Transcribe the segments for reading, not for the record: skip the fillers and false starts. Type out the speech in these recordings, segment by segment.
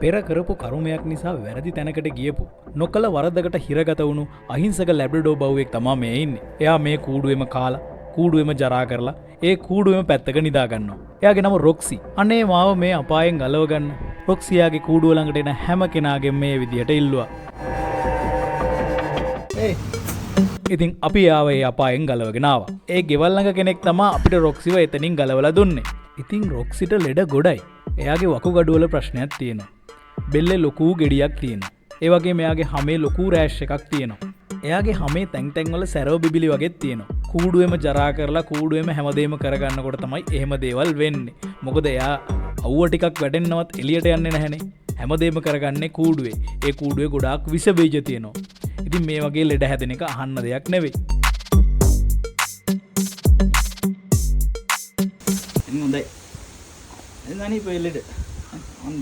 පෙර කරපු කරුමයක් නිසා වැරදි තැනකට ගියපු නොකල වරදකට හිරගත වුණු අහිංසක ලැබ්‍රඩෝ බව්වෙක් තමා මේ ඉන්නේ. එයා මේ කූඩුවෙම කාලා කූඩුවෙම ජරා කරලා ඒ කූඩුවෙම පැත්තක නිදාගන්නවා. එයාගේ නම රොක්සි. අනේ මාව මේ අපායෙන් ගලව ගන්න. රොක්සියාගේ කූඩුව ළඟට එන හැම කෙනාගෙන් මේ විදියට ඉල්ලුවා. ඉතින් අපි ආව ඒ අපායෙන් ගලවගෙන ආවා. ඒ ගෙවල් ළඟ කෙනෙක් තමා අපිට රොක්සිව එතනින් ගලවලා දුන්නේ. ඉතින් රොක්සිට ලෙඩ ගොඩයි. එයාගේ වකුගඩුවල ප්‍රශ්නයක් තියෙනවා. බෙල්ලේ ලොකු ගෙඩියක් තියෙනවා. ඒ වගේ මෙයාගේ හමේ ලොකු රෑෂ් එකක් තියෙනවා. එයාගේ හමේ තැන් තැන් වල සැරව බිබිලි වගේ තියෙනවා. කූඩුවෙම ජරා කරලා කූඩුවෙම හැමදේම කරගන්නකොට තමයි එහෙම දේවල් වෙන්නේ. මොකද එයා අවුව ටිකක් වැඩෙන්නවත් එළියට යන්නේ නැහනේ. හැමදේම කරගන්නේ කූඩුවේ. ඒ කූඩුවේ ගොඩාක් විස බීජ තියෙනවා. ඉතින් මේ වගේ ලෙඩ හැදෙන එක අහන්න දෙයක් නෙවෙයි. එන්න හොඳයි. එන්න අනිත් වෙලෙඩ. අන්න.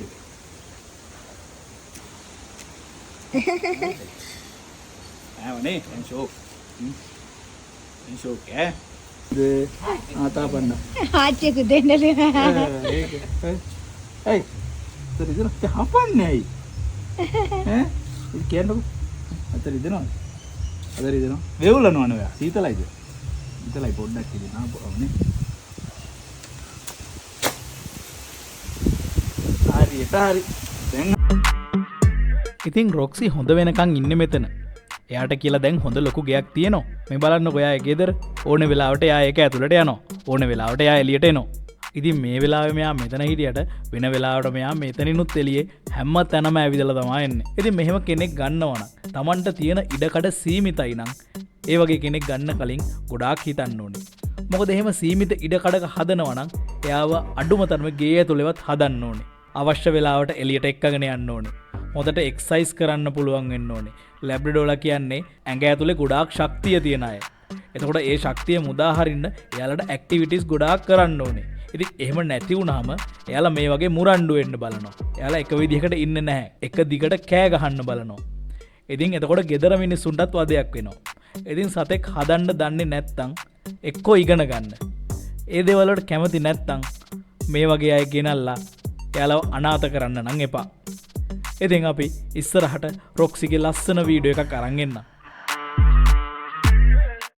ආවනේ ෂෝක්. ෂෝක් ඈ. ආතාපන්න. ආච්චික දෙන්නලේ. ඒයි. ඉතින් හපන්නේ ඇයි? ඈ? ඉතින් කියන්නකෝ. අතර ඉදනවා. අතර ඉදනවා. වේවුලනවනේ ඔයා. සීතලයිද? සීතලයි පොඩ්ඩක් ඉතින් නාපුවනේ. හරි. දැන් ඉතින් රොක්සි හොඳ වෙනකන් ඉන්නේ මෙතන. එයාට කියලා දැන් හොඳ ලොකු ගයක් තියෙනවා. මේ බලන්නකෝ එයා ගෙදර ඕන වෙලාවට එයා ඒක ඇතුළට යනවා. ඕන වෙලාවට එයා එළියට එනවා. ඉතින් මේ වෙලාවේ මෙයා මෙතන හිටියට වෙන වෙලාවට මෙයා මෙතනිනුත් එළියේ හැම තැනම ඇවිදලා තමයි එන්නේ. ඉතින් මෙහෙම කෙනෙක් ගන්නවා නම් Tamanට තියෙන ඉඩකඩ සීමිතයි නම් ඒ වගේ කෙනෙක් ගන්න කලින් ගොඩාක් හිතන්න ඕනේ. මොකද එහෙම සීමිත ඉඩකඩක හදනවා නම් එයාව අඩුම තරමේ ගේ ඇතුළේවත් හදන්න ඕනේ. අවශ්‍ය වෙලාවට එළියට එක්කගෙන යන්න ඕනේ. හොඳට එක්සයිස් කරන්න පුළුවන් වෙන්න ඕනේ. ලැබ්‍රඩෝලා කියන්නේ ඇඟ ඇතුලේ ගොඩාක් ශක්තිය තියෙන අය. එතකොට ඒ ශක්තිය මුදා හරින්න එයාලට ඇක්ටිවිටිස් ගොඩාක් කරන්න ඕනේ. ඉතින් එහෙම නැති වුනහම එයාලා මේ වගේ මුරණ්ඩු වෙන්න බලනවා. එයාලා එක විදිහකට ඉන්නේ නැහැ. එක දිගට කෑ ගහන්න බලනවා. ඉතින් එතකොට gedara මිනිස්සුන්ටත් වදයක් වෙනවා. ඉතින් සතෙක් හදන්න දන්නේ නැත්තම් එක්කෝ ඉගෙන ගන්න. ඒ දේවල් වලට කැමති නැත්තම් මේ වගේ අය ගෙනල්ලා එයාලව අනාථ කරන්න නම් එපා. ඉතින් අපි ඉස්සරහට රොක්සිගේ ලස්සන වීඩියෝ එකක් අරන් එන්නම්.